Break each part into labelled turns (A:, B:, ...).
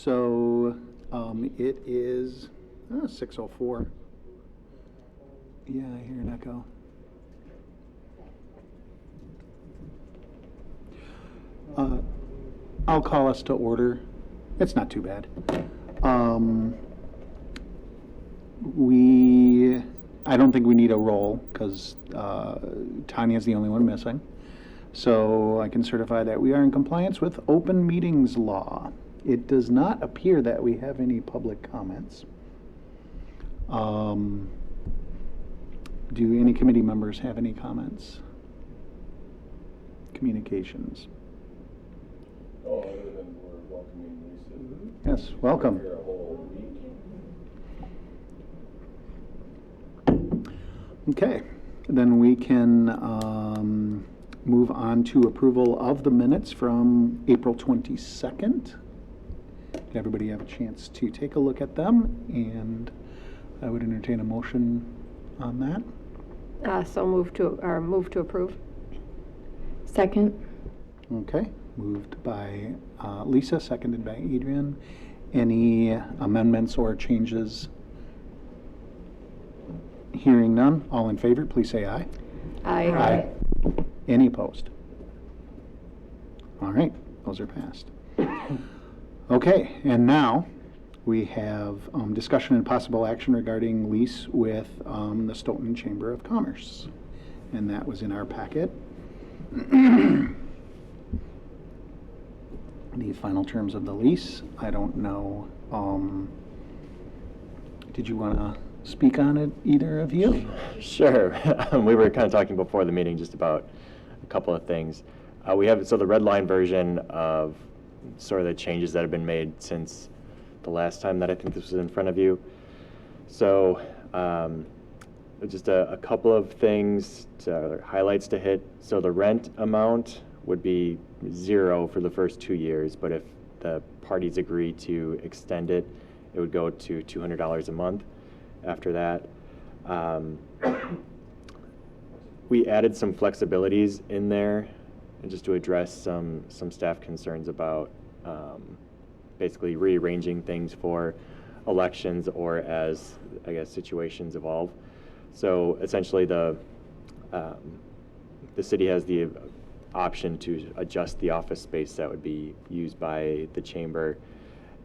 A: So it is 6:04. Yeah, I hear an echo. I'll call us to order. It's not too bad. I don't think we need a roll because Tanya's the only one missing. So I can certify that we are in compliance with open meetings law. It does not appear that we have any public comments. Do any committee members have any comments? Communications.
B: Oh, other than we're welcoming Lisa.
A: Yes, welcome.
B: Here a whole week.
A: Okay, then we can move on to approval of the minutes from April 22nd. Did everybody have a chance to take a look at them? And I would entertain a motion on that.
C: So move to approve.
D: Second.
A: Okay, moved by Lisa, seconded by Adrian. Any amendments or changes? Hearing none, all in favor, please say aye.
C: Aye.
A: Any opposed? All right, those are passed. Okay, and now we have discussion and possible action regarding lease with the Stoughton Chamber of Commerce. And that was in our packet. The final terms of the lease, I don't know. Did you want to speak on it, either of you?
E: Sure. We were kind of talking before the meeting just about a couple of things. We have the red line version of sort of the changes that have been made since the last time that I think this was in front of you. So just a couple of things, highlights to hit. So the rent amount would be 0 for the first 2 years, but if the parties agree to extend it, it would go to $200 a month after that. We added some flexibilities in there and just to address some staff concerns about basically rearranging things for elections or as, I guess, situations evolve. So essentially the city has the option to adjust the office space that would be used by the chamber.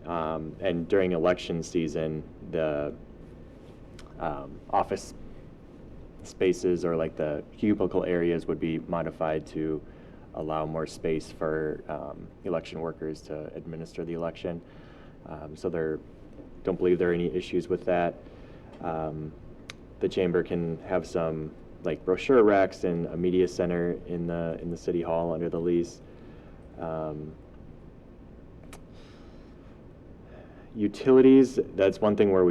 E: And during election season, the office spaces or like the cubicle areas would be modified to allow more space for election workers to administer the election. So don't believe there are any issues with that. The chamber can have some like brochure racks and a media center in the city hall under the lease. Utilities, that's one thing where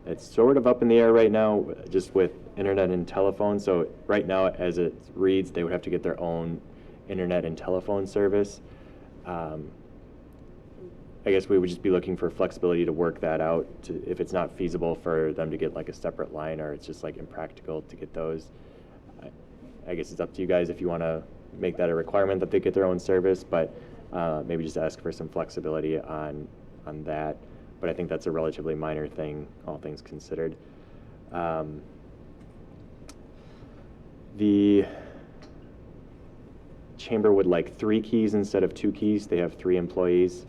E: it's sort of up in the air right now, just with internet and telephone. So right now, as it reads, they would have to get their own internet and telephone service. I guess we would just be looking for flexibility to work that out if it's not feasible for them to get like a separate line or it's just like impractical to get those. I guess it's up to you guys if you want to make that a requirement that they get their own service, but maybe just ask for some flexibility on that. But I think that's a relatively minor thing, all things considered. The chamber would like 3 keys instead of 2 keys. They have 3 employees.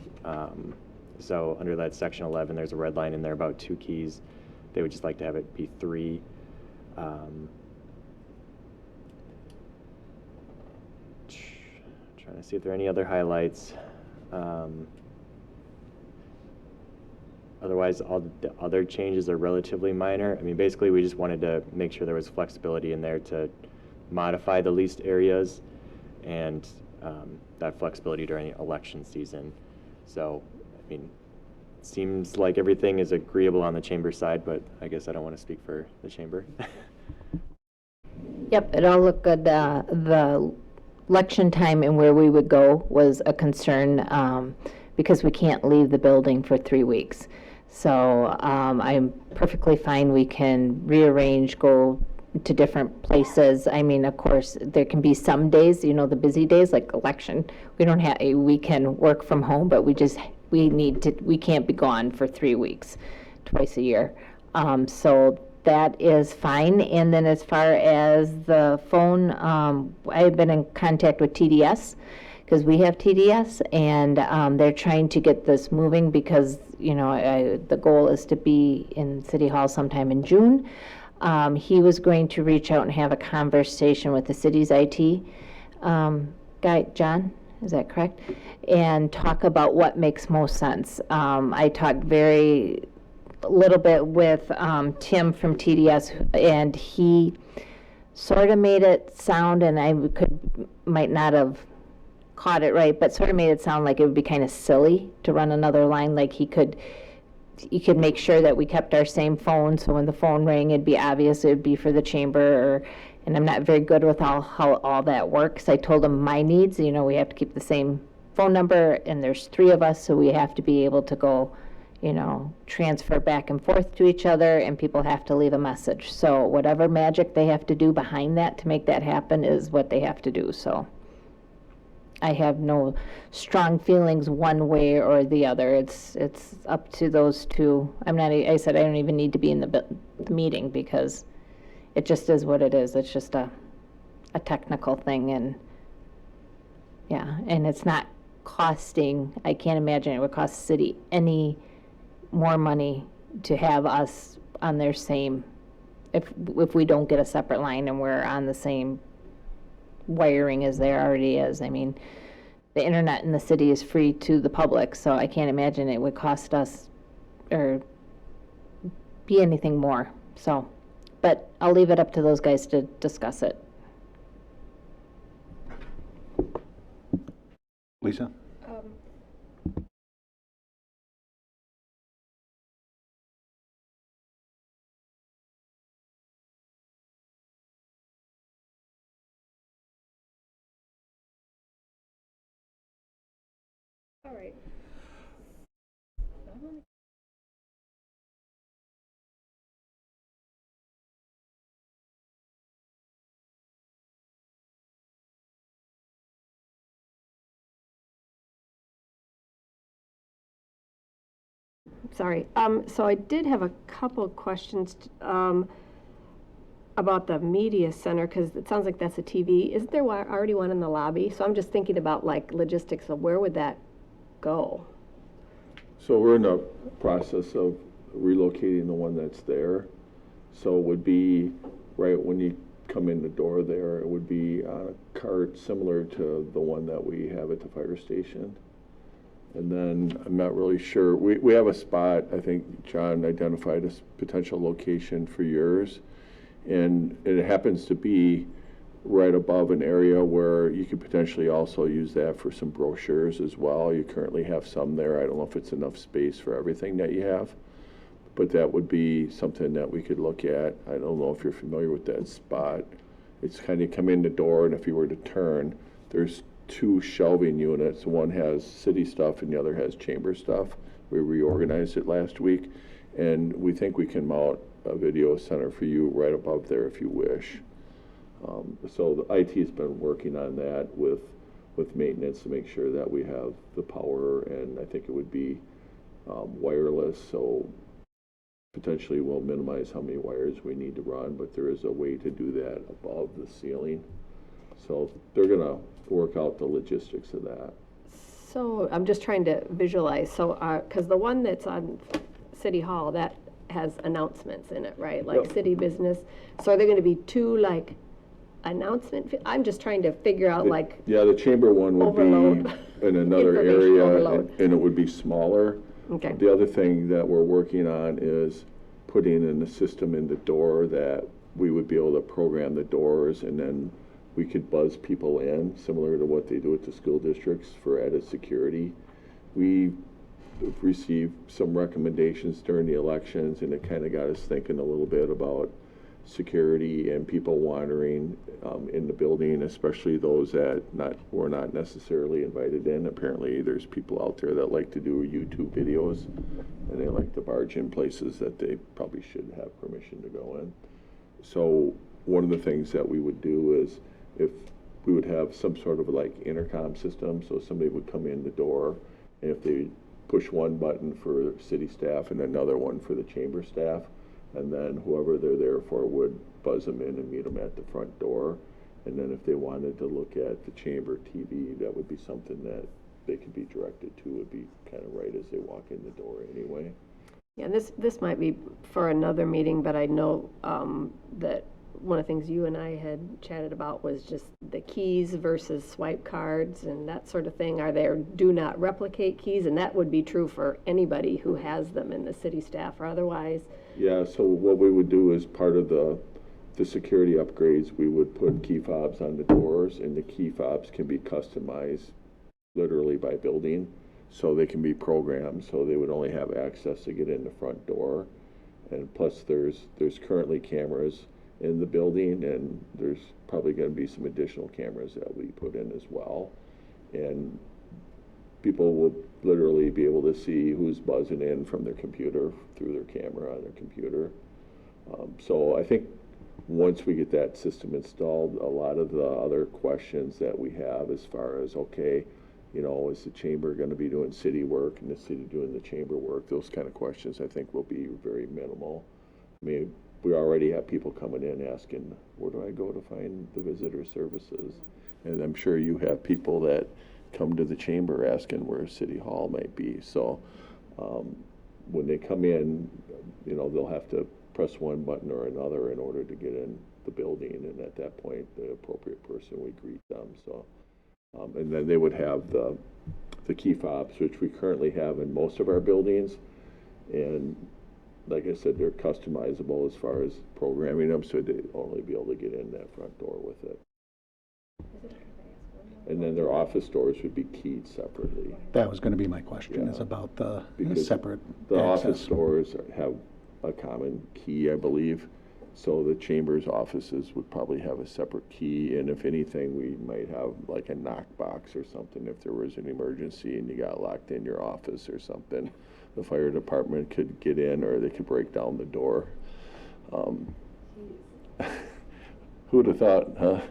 E: So under that section 11, there's a red line in there about 2 keys. They would just like to have it be 3. Trying to see if there are any other highlights. Otherwise, all the other changes are relatively minor. I mean, basically, we just wanted to make sure there was flexibility in there to modify the leased areas and that flexibility during election season. So, I mean, it seems like everything is agreeable on the chamber side, but I guess I don't want to speak for the chamber.
D: Yep, it all looked good. The election time and where we would go was a concern because we can't leave the building for 3 weeks. So I'm perfectly fine. We can rearrange, go to different places. I mean, of course, there can be some days, the busy days like election. We can work from home, but we just we can't be gone for 3 weeks, twice a year. So that is fine. And then as far as the phone, I've been in contact with TDS, because we have TDS, and they're trying to get this moving because, the goal is to be in City Hall sometime in June. He was going to reach out and have a conversation with the city's IT guy, John, is that correct? And talk about what makes most sense. I talked very little bit with Tim from TDS, and he sort of made it sound, and I might not have caught it right, but sort of made it sound like it would be kind of silly to run another line. Like he could make sure that we kept our same phone, so when the phone rang, it'd be obvious it would be for the chamber. And I'm not very good with how all that works. I told him my needs. We have to keep the same phone number, and there's 3 of us, so we have to be able to go, transfer back and forth to each other, and people have to leave a message. So whatever magic they have to do behind that to make that happen is what they have to do. So I have no strong feelings one way or the other. It's up to those 2. I said I don't even need to be in the meeting, because it just is what it is. It's just a technical thing, and yeah, and it's not costing, I can't imagine it would cost the city any more money to have us on their same, if we don't get a separate line and we're on the same wiring as there already is. I mean, the internet in the city is free to the public, so I can't imagine it would cost us or be anything more. So, but I'll leave it up to those guys to discuss it.
A: Lisa?
C: All right. Sorry. So I did have a couple of questions about the media center, because it sounds like that's a TV. Isn't there already one in the lobby? So I'm just thinking about like logistics of where would that go?
B: So we're in the process of relocating the one that's there. So it would be right when you come in the door there, it would be on a cart similar to the one that we have at the fire station. And then I'm not really sure. We have a spot, I think John identified as potential location for yours. And it happens to be right above an area where you could potentially also use that for some brochures as well. You currently have some there. I don't know if it's enough space for everything that you have, but that would be something that we could look at. I don't know if you're familiar with that spot. It's kind of come in the door, and if you were to turn, there's 2 shelving units. One has city stuff and the other has chamber stuff. We reorganized it last week, and we think we can mount a video center for you right above there if you wish. So the IT's been working on that with maintenance to make sure that we have the power, and I think it would be wireless, so potentially we'll minimize how many wires we need to run, but there is a way to do that above the ceiling. So they're gonna work out the logistics of that.
C: So I'm just trying to visualize. So, because the one that's on City Hall, that has announcements in it, right? Like
B: Yep.
C: city business. So are there going to be 2 like announcement? I'm just trying to figure out like.
B: Yeah, the chamber one would
C: Overload.
B: be in another
C: Information
B: area,
C: overload.
B: and it would be smaller.
C: Okay.
B: The other thing that we're working on is putting in a system in the door that we would be able to program the doors, and then we could buzz people in, similar to what they do at the school districts for added security. We received some recommendations during the elections, and it kind of got us thinking a little bit about security and people wandering in the building, especially those that were not necessarily invited in. Apparently there's people out there that like to do YouTube videos, and they like to barge in places that they probably shouldn't have permission to go in. So one of the things that we would do is, if we would have some sort of like intercom system, so somebody would come in the door, and if they push one button for city staff and another one for the chamber staff. And then whoever they're there for would buzz them in and meet them at the front door. And then if they wanted to look at the chamber TV, that would be something that they could be directed to, would be kind of right as they walk in the door anyway.
C: Yeah, this might be for another meeting, but I know that one of the things you and I had chatted about was just the keys versus swipe cards and that sort of thing. Are there do not replicate keys? And that would be true for anybody who has them in the city staff or otherwise.
B: Yeah, so what we would do is part of the security upgrades, we would put key fobs on the doors, and the key fobs can be customized literally by building. So they can be programmed, so they would only have access to get in the front door. And plus there's currently cameras in the building, and there's probably going to be some additional cameras that we put in as well. And people will literally be able to see who's buzzing in from their computer through their camera on their computer. So I think once we get that system installed, a lot of the other questions that we have as far as, okay, you know, is the chamber going to be doing city work and the city doing the chamber work? Those kind of questions I think will be very minimal. I mean, we already have people coming in asking, where do I go to find the visitor services? And I'm sure you have people that come to the chamber asking where City Hall might be. So when they come in, you know, they'll have to press one button or another in order to get in the building. And at that point, the appropriate person would greet them. So. And then they would have the key fobs, which we currently have in most of our buildings. And like I said, they're customizable as far as programming them, so they'd only be able to get in that front door with it. And then their office doors would be keyed separately.
A: That was going to be my question,
B: Yeah.
A: is about the
B: Because
A: separate
B: The
A: access.
B: office doors have a common key, I believe. So the chamber's offices would probably have a separate key, and if anything, we might have like a knock box or something if there was an emergency and you got locked in your office or something. The fire department could get in, or they could break down the door. Who would have thought, huh?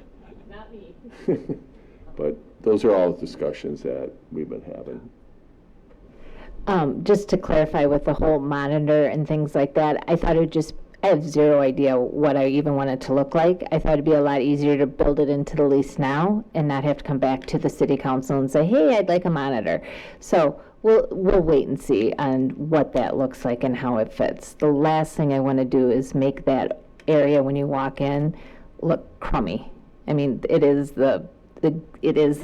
D: Not me.
B: But those are all discussions that we've been having.
D: Just to clarify with the whole monitor and things like that, I thought it would just, I have zero idea what I even want it to look like. I thought it'd be a lot easier to build it into the lease now and not have to come back to the city council and say, hey, I'd like a monitor. So we'll wait and see on what that looks like and how it fits. The last thing I want to do is make that area when you walk in look crummy. I mean, it is the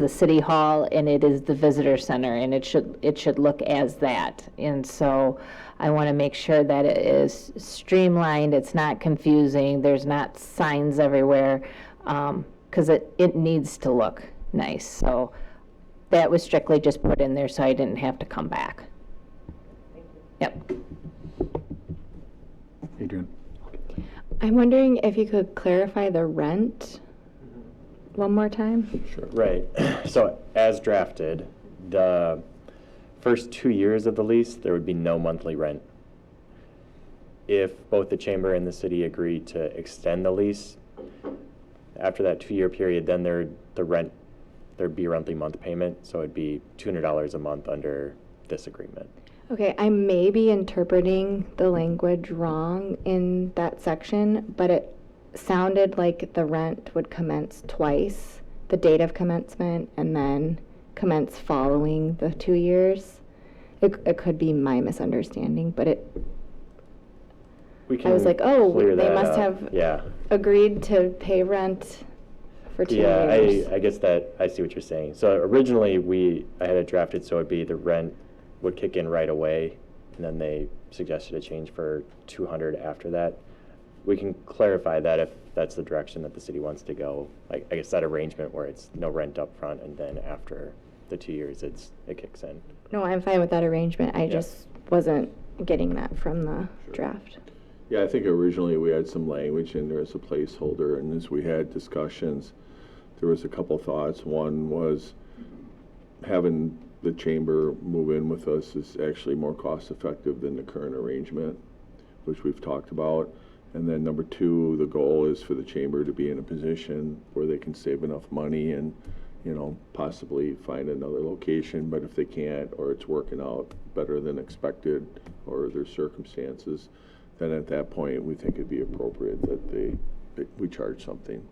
D: city hall and it is the visitor center, and it should look as that. And so I want to make sure that it is streamlined, it's not confusing, there's not signs everywhere, because it needs to look nice. So that was strictly just put in there so I didn't have to come back. Yep.
A: Adrian?
F: I'm wondering if you could clarify the rent one more time?
B: Sure.
E: Right. So as drafted, the first 2 years of the lease, there would be no monthly rent. If both the chamber and the city agree to extend the lease, after that 2-year period, then there'd be a monthly month payment, so it'd be $200 a month under this agreement.
F: Okay, I may be interpreting the language wrong in that section, but it sounded like the rent would commence twice, the date of commencement, and then commence following the 2 years. It could be my misunderstanding, but
E: We can
F: I was like, oh,
E: clear
F: they
E: that
F: must
E: up.
F: have
E: Yeah.
F: agreed to pay rent for 2
E: Yeah,
F: years.
E: I guess that, I see what you're saying. So originally, I had it drafted so it'd be the rent would kick in right away, and then they suggested a change for $200 after that. We can clarify that if that's the direction that the city wants to go. I guess that arrangement where it's no rent up front, and then after the 2 years, it kicks in.
F: No, I'm fine with that arrangement. I
E: Yeah.
F: just wasn't getting that from the draft.
B: Yeah, I think originally we had some language in there as a placeholder, and as we had discussions, there was a couple thoughts. One was having the chamber move in with us is actually more cost effective than the current arrangement, which we've talked about. And then number two, the goal is for the chamber to be in a position where they can save enough money and possibly find another location, but if they can't, or it's working out better than expected, or their circumstances, then at that point, we think it'd be appropriate that we charge something.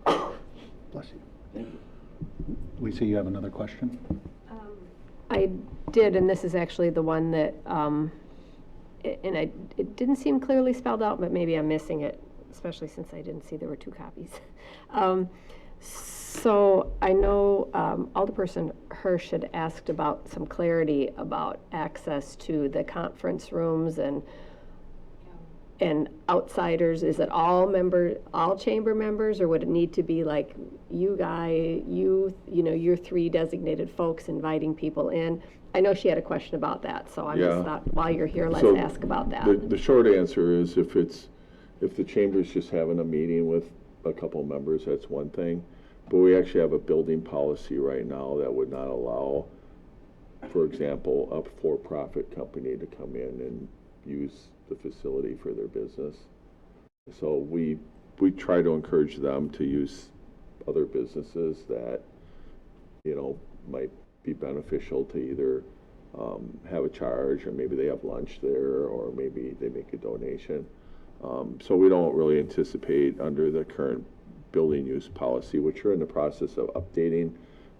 A: Bless you. Lisa, you have another question?
C: I did, and this is actually the one that, it didn't seem clearly spelled out, but maybe I'm missing it, especially since I didn't see there were 2 copies. So I know Alderperson Hirsch had asked about some clarity about access to the conference rooms and outsiders. Is it all chamber members, or would it need to be like your 3 designated folks inviting people in? I know she had a question about that, so I just thought while you're here, let's ask about that.
B: The short answer is if the chamber's just having a meeting with a couple members, that's one thing. But we actually have a building policy right now that would not allow, for example, a for-profit company to come in and use the facility for their business. So we try to encourage them to use other businesses that, might be beneficial to either have a charge, or maybe they have lunch there, or maybe they make a donation. So we don't really anticipate under the current building use policy, which we're in the process of updating,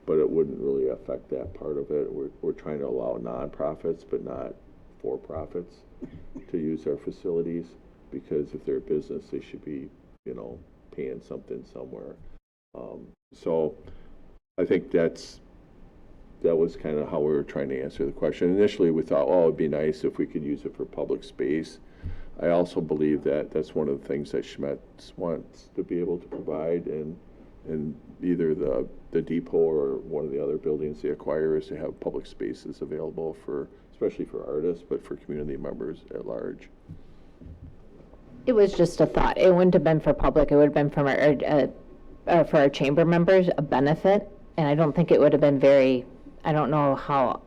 B: but it wouldn't really affect that part of it. We're trying to allow nonprofits, but not for-profits, to use our facilities, because if they're a business, they should be, paying something somewhere. So I think that was kind of how we were trying to answer the question. Initially, we thought, it'd be nice if we could use it for public space. I also believe that that's one of the things that Schmetz wants to be able to provide, and either the depot or one of the other buildings they acquire, is to have public spaces available especially for artists, but for community members at large.
D: It was just a thought. It wouldn't have been for public. It would have been for our chamber members, a benefit. And I don't think it would have been I don't know how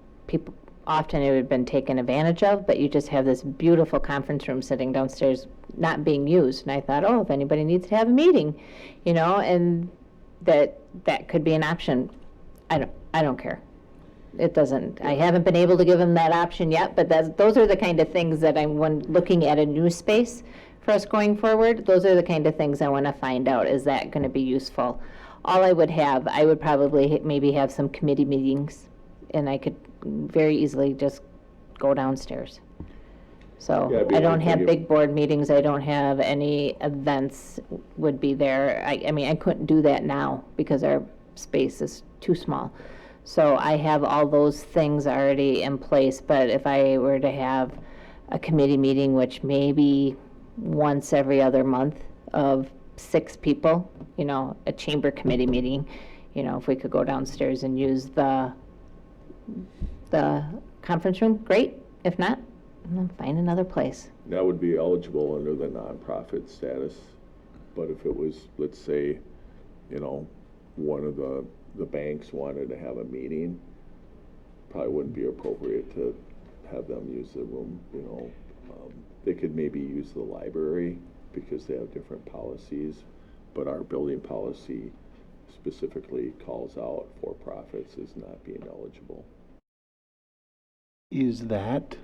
D: often it would have been taken advantage of, but you just have this beautiful conference room sitting downstairs not being used. And I thought, if anybody needs to have a meeting, and that could be an option. I don't care. It doesn't, I haven't been able to give them that option yet, but those are the kind of things that when looking at a new space for us going forward, those are the kind of things I want to find out. Is that going to be useful? All I would probably maybe have some committee meetings, and I could very easily just go downstairs. So I don't have big board meetings. I don't have any events would be there. I mean, I couldn't do that now because our space is too small. So I have all those things already in place, but if I were to have a committee meeting, which maybe once every other month of 6 people, a chamber committee meeting, if we could go downstairs and use the conference room, great. If not, then find another place.
B: That would be eligible under the nonprofit status, but if it was, let's say, one of the banks wanted to have a meeting, probably wouldn't be appropriate to have them use the room. They could maybe use the library because they have different policies, but our building policy specifically calls out for-profits as not being eligible.
A: Is that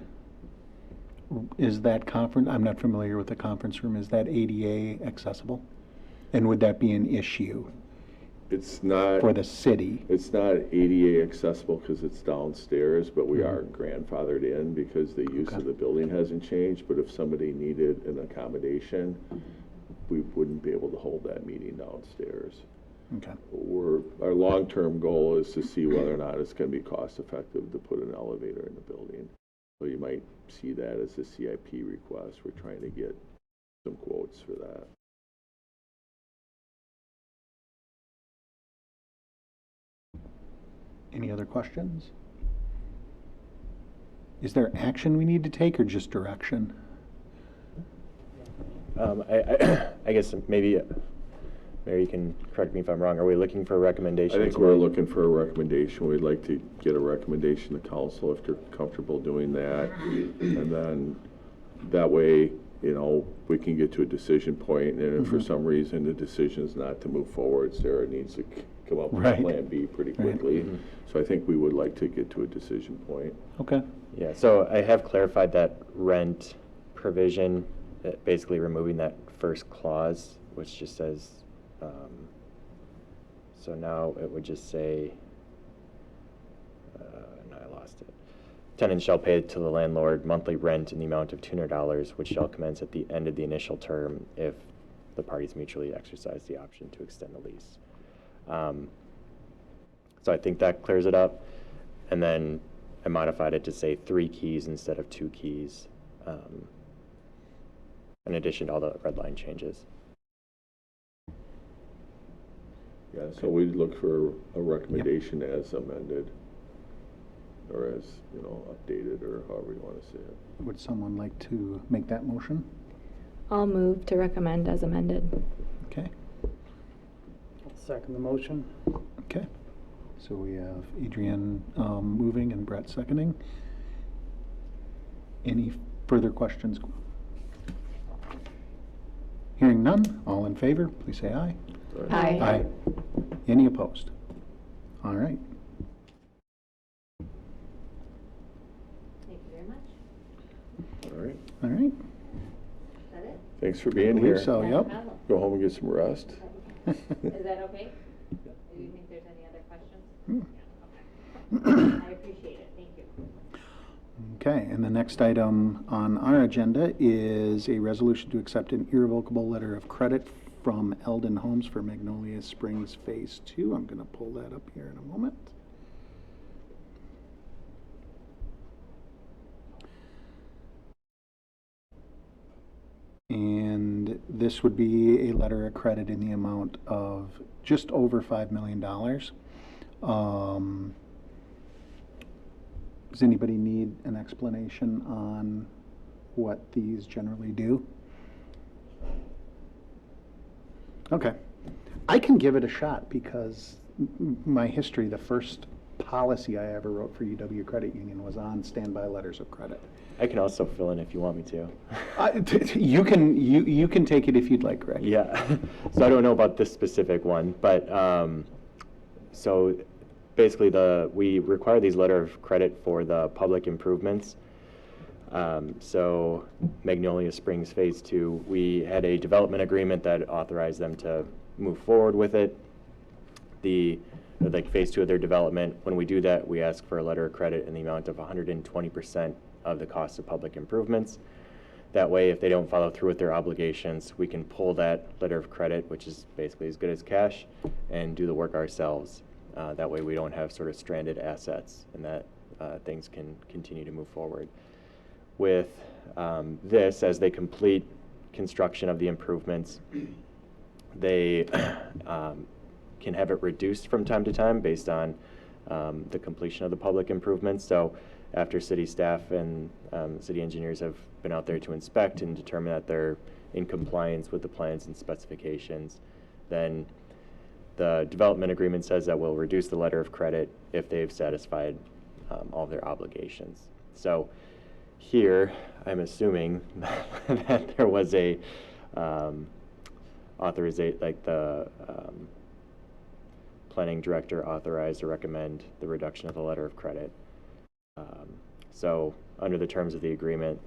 A: conference, I'm not familiar with the conference room, is that ADA accessible? And would that be an issue?
B: It's not
A: for the city.
B: It's not ADA accessible because it's downstairs, but we are grandfathered in because the use of the building hasn't changed. But if somebody needed an accommodation, we wouldn't be able to hold that meeting downstairs.
A: Okay.
B: Our long-term goal is to see whether or not it's going to be cost-effective to put an elevator in the building. So you might see that as a CIP request. We're trying to get some quotes for that.
A: Any other questions? Is there action we need to take or just direction?
E: I guess maybe Mary, you can correct me if I'm wrong. Are we looking for a recommendation?
B: I think we're looking for a recommendation. We'd like to get a recommendation to council if they're comfortable doing that. And then that way, you know, we can get to a decision point, and if for some reason the decision's not to move forward, Sarah needs to come up with a
A: Right.
B: plan B pretty quickly. So I think we would like to get to a decision point.
A: Okay.
E: Yeah, so I have clarified that rent provision, basically removing that first clause, which just says, so now it would just say, no, I lost it. Tenant shall pay to the landlord monthly rent in the amount of $200, which shall commence at the end of the initial term if the parties mutually exercise the option to extend the lease. So I think that clears it up. And then I modified it to say 3 keys instead of 2 keys, in addition to all the red line changes.
B: Yeah, so we'd look for a recommendation as amended, or as, you know, updated, or however you want to say it.
A: Would someone like to make that motion?
F: I'll move to recommend as amended.
A: Okay.
G: Second the motion.
A: Okay. So we have Adrian moving and Brett seconding. Any further questions? Hearing none, all in favor, please say aye.
F: Aye.
A: Aye. Any opposed? All right.
D: Thank you very much.
B: All right,
A: All right.
D: Is that it?
B: thanks for
A: I
B: being
A: believe
B: here.
A: so, yep.
B: Go home and get some rest.
D: Is that okay? Do you think there's any other questions?
A: Hmm.
D: Yeah, okay. I appreciate it, thank you.
A: Okay, and the next item on our agenda is a resolution to accept an irrevocable letter of credit from Eldon Homes for Magnolia Springs Phase 2. I'm going to pull that up here in a moment. And this would be a letter of credit in the amount of just over $5 million. Does anybody need an explanation on what these generally do? Okay. I can give it a shot because my history, the first policy I ever wrote for UW Credit Union was on standby letters of credit.
E: I can also fill in if you want me to.
A: You can take it if you'd like, Greg.
E: Yeah, so I don't know about this specific one, but so basically we require these letter of credit for the public improvements. So Magnolia Springs Phase 2, we had a development agreement that authorized them to move forward with it. Like Phase 2 of their development, when we do that, we ask for a letter of credit in the amount of 120% of the cost of public improvements. That way, if they don't follow through with their obligations, we can pull that letter of credit, which is basically as good as cash, and do the work ourselves. That way we don't have sort of stranded assets, and that things can continue to move forward. With this, as they complete construction of the improvements, they can have it reduced from time to time based on the completion of the public improvements. So after city staff and city engineers have been out there to inspect and determine that they're in compliance with the plans and specifications, then the development agreement says that we'll reduce the letter of credit if they've satisfied all their obligations. So here, I'm assuming that there was a like the planning director authorized to recommend the reduction of the letter of credit. So under the terms of the agreement,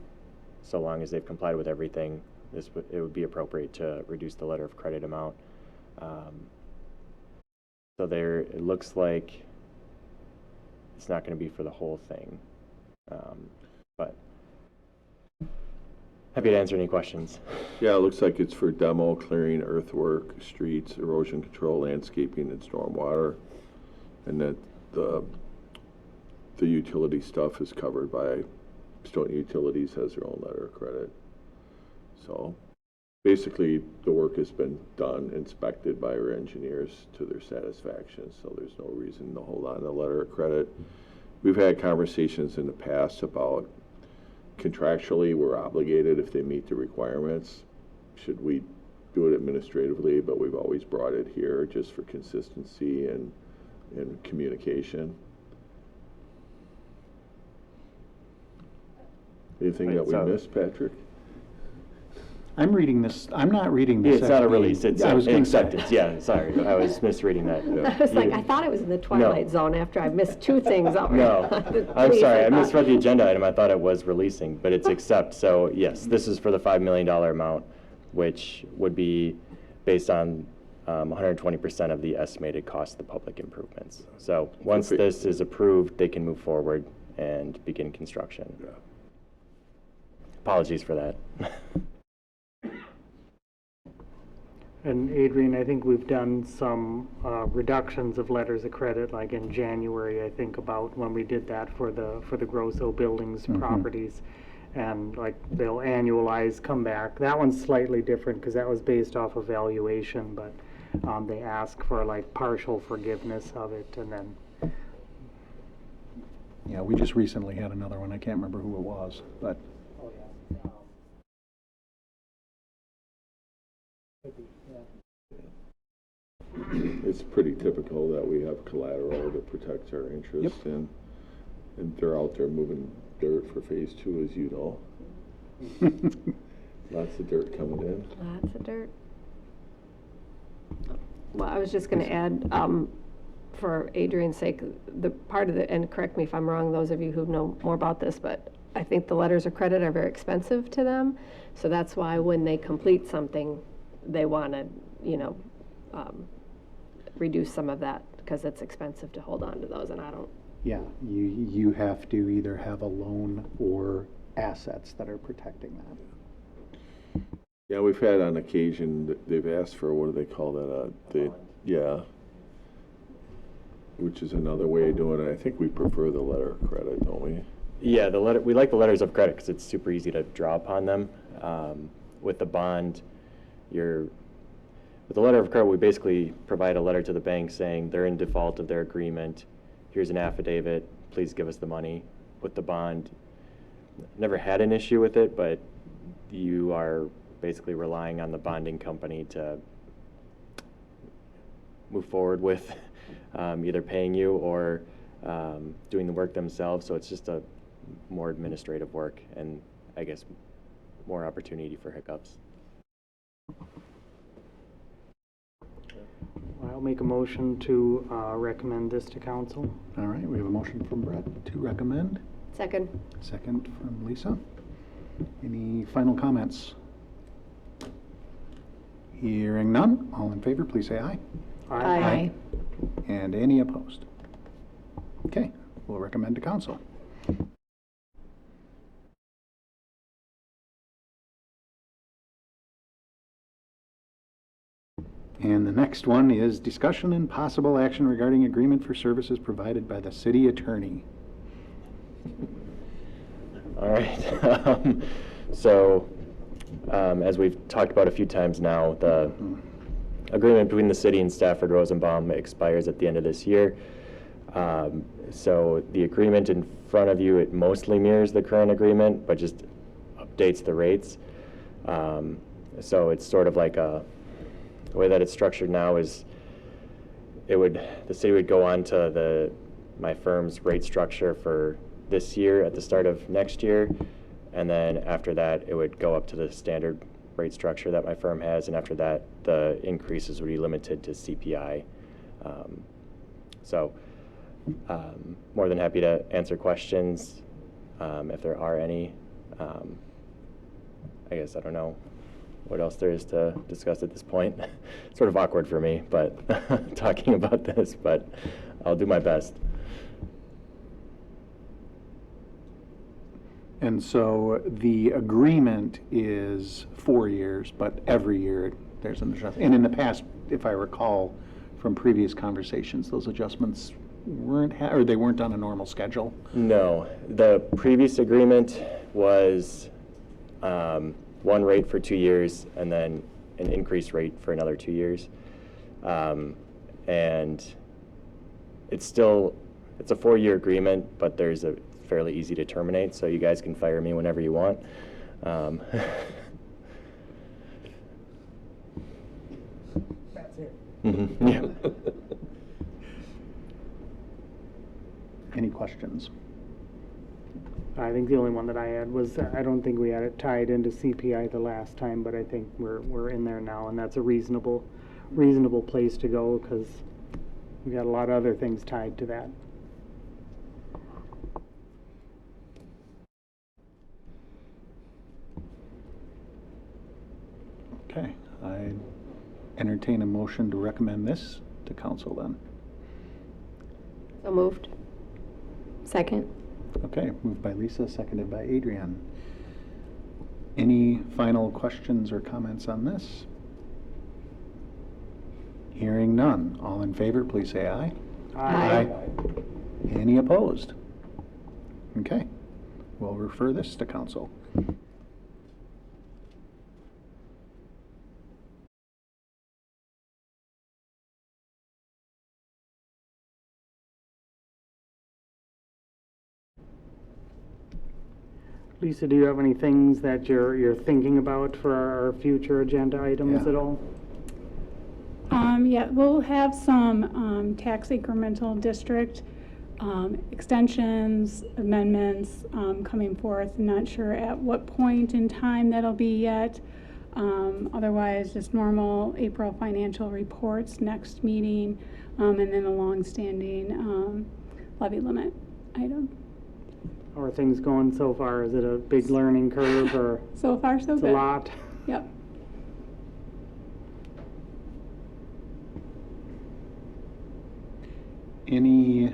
E: so long as they've complied with everything, it would be appropriate to reduce the letter of credit amount. So it looks like it's not going to be for the whole thing, but happy to answer any questions.
B: Yeah, it looks like it's for demo, clearing, earthwork, streets, erosion control, landscaping, and stormwater. And that the utility stuff is covered by Stoughton Utilities, has their own letter of credit. So basically, the work has been done, inspected by our engineers to their satisfaction, so there's no reason to hold on to the letter of credit. We've had conversations in the past about contractually, we're obligated if they meet the requirements. Should we do it administratively? But we've always brought it here just for consistency and communication. Anything
E: Right,
B: that we
E: so-
B: missed, Patrick?
A: I'm reading this, I'm not reading this.
E: It's not a
A: as being-
E: release, it's
A: I was
E: an
A: gonna say.
E: acceptance, yeah, sorry, I was misreading that.
C: I was like, I thought it was in the twilight zone after I missed two things already.
E: No, I'm
C: Please,
E: sorry, I
C: thought-
E: misread the agenda item, I thought it was releasing, but it's accept, so yes, this is for the $5 million amount, which would be based on 120% of the estimated cost of the public improvements. So, once this is approved, they can move forward and begin construction.
B: Yeah.
E: Apologies for that.
G: And Adrian, I think we've done some reductions of letters of credit, like in January, I think, about when we did that for the Grosso Buildings properties. And like they'll annualize, come back. That one's slightly different because that was based off of valuation, but they ask for like partial forgiveness of it, and then
A: Yeah, we just recently had another one. I can't remember who it was, but
B: It's pretty typical that we have collateral that protects our interests, and they're out there moving dirt for phase 2, as you know. Lots of dirt coming in.
C: Lots of dirt. Well, I was just going to add, for Adrian's sake, the part of the, and correct me if I'm wrong, those of you who know more about this, but I think the letters of credit are very expensive to them. So that's why when they complete something, they want to, reduce some of that because it's expensive to hold on to those, and I don't.
A: yeah, you have to either have a loan or assets that are protecting that.
B: Yeah, we've had on occasion, they've asked for, what do they call that? Yeah. Which is another way of doing it. I think we prefer the letter of credit, don't we?
E: Yeah, we like the letters of credit because it's super easy to draw upon them. With the bond, with the letter of credit, we basically provide a letter to the bank saying they're in default of their agreement. Here's an affidavit. Please give us the money. With the bond, never had an issue with it, but you are basically relying on the bonding company to move forward with either paying you or doing the work themselves. So it's just a more administrative work and I guess more opportunity for hiccups.
G: I'll make a motion to recommend this to council.
A: All right, we have a motion from Brett to recommend,
C: Second.
A: second from Lisa. Any final comments? Hearing none, all in favor, please say aye.
C: Aye.
A: And any opposed? Okay, we'll recommend to council. And the next one is discussion and possible action regarding agreement for services provided by the city attorney.
E: All right. As we've talked about a few times now, the agreement between the city and Stafford Rosenbaum expires at the end of this year. So the agreement in front of you, it mostly mirrors the current agreement, but just updates the rates. So it's sort of like the way that it's structured now is the city would go on to my firm's rate structure for this year at the start of next year, and then after that it would go up to the standard rate structure that my firm has, and after that the increases would be limited to CPI. More than happy to answer questions if there are any. I guess I don't know what else there is to discuss at this point. Sort of awkward for me, but talking about this, but I'll do my best.
A: And so the agreement is 4 years, but every year there's an adjustment. And in the past, if I recall from previous conversations, those adjustments they weren't on a normal schedule.
E: No, the previous agreement was one rate for 2 years and then an increased rate for another 2 years. And it's a 4-year agreement, but there's a fairly easy to terminate, so you guys can fire me whenever you want.
G: That's it.
E: Yeah.
A: Any questions?
G: I think the only one that I had was, I don't think we had it tied into CPI the last time, but I think we're in there now, and that's a reasonable place to go, because we got a lot of other things tied to that.
A: Okay, I entertain a motion to recommend this to council then.
C: So moved.
F: Second.
A: Okay, moved by Lisa, seconded by Adrian. Any final questions or comments on this? Hearing none. All in favor, please say aye.
F: Aye.
A: Any opposed? Okay, we'll refer this to council.
G: Lisa, do you have any things that you're thinking about for our future agenda items
A: Yeah.
G: at all?
H: Yeah, we'll have some tax incremental district extensions, amendments coming forth. Not sure at what point in time that'll be yet. Otherwise, just normal April financial reports next meeting, and then a long-standing levy limit item.
G: How are things going so far? Is it a big learning curve, or
H: So far, so
G: it's
H: good.
G: a lot?
H: Yep.
A: Any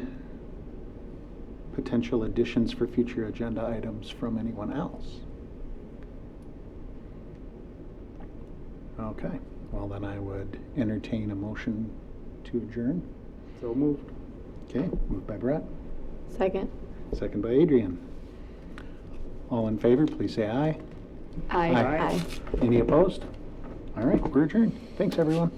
A: potential additions for future agenda items from anyone else? Okay, well then I would entertain a motion to adjourn.
G: So moved.
A: Okay, moved by Brett,
F: Second.
A: second by Adrian. All in favor, please say aye.
F: Aye.
A: Aye. Any opposed? All right, we're adjourned. Thanks, everyone.